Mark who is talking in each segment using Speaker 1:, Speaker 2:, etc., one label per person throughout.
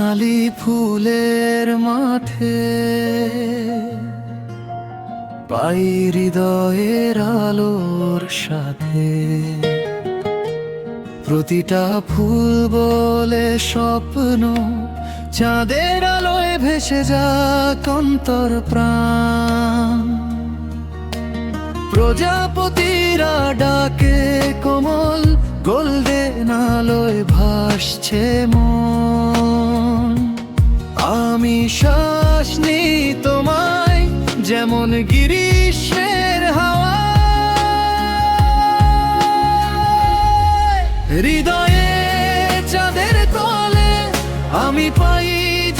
Speaker 1: সোনালি ফুলের মাঠে পাই হৃদয়ের আলোর সাথে। প্রতিটা ফুল বলে স্বপ্ন, চাঁদের আলোয় ভেসে যাক অন্তর প্রাণ। প্রজাপতিরা ডাকে কোমল, গোল্ডেন আলোয় ভাসছে মন। আমি শ্বাস নিই তোমায় যেমন গ্রীষ্মের হাওয়া, হৃদয়ে চাঁদের তলে আমি পাই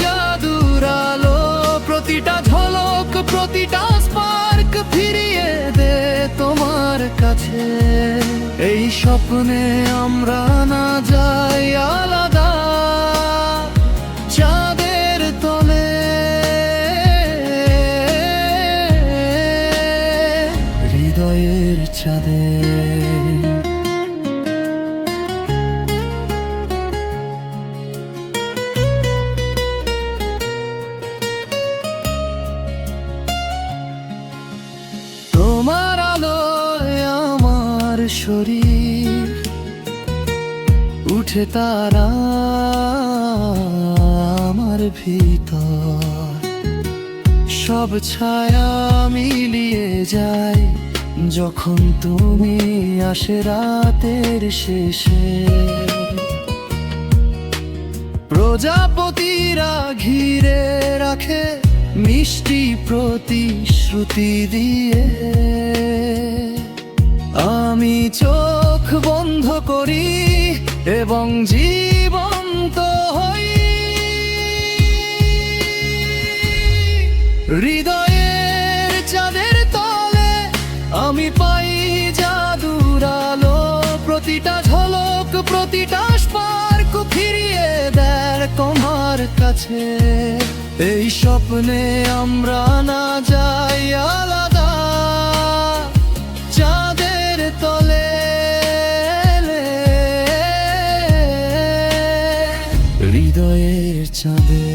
Speaker 1: জাদুর আলো। প্রতিটা ঝলক, প্রতিটা স্পার্ক ফিরিয়ে দে তোমার কাছে। এই স্বপ্নে আমরা না যাই আলাদা, চাঁদের তলে হৃদয়ের চাঁদে। তোমার আলোয় আমার শরীর উঠে তারা আমার ভিতর। সব ছায়া মিলিয়ে যায় যখন তুমি আসে রাতের শেষে। প্রজাপতিরা ঘিরে রাখে মিষ্টি প্রতিশ্রুতি দিয়ে। আমি চোখ বন্ধ করি এবং জীবন্ত হই। হৃদয়ের চাঁদের তলে আমি পাই জাদুর আলো। প্রতিটা ঝলক, প্রতিটা স্পার্ক ফিরিয়ে দেয় তোমার কাছে। এই স্বপ্নে আমরা না যাই আলাদা, চাঁদের তলে হৃদয়ের চাঁদে।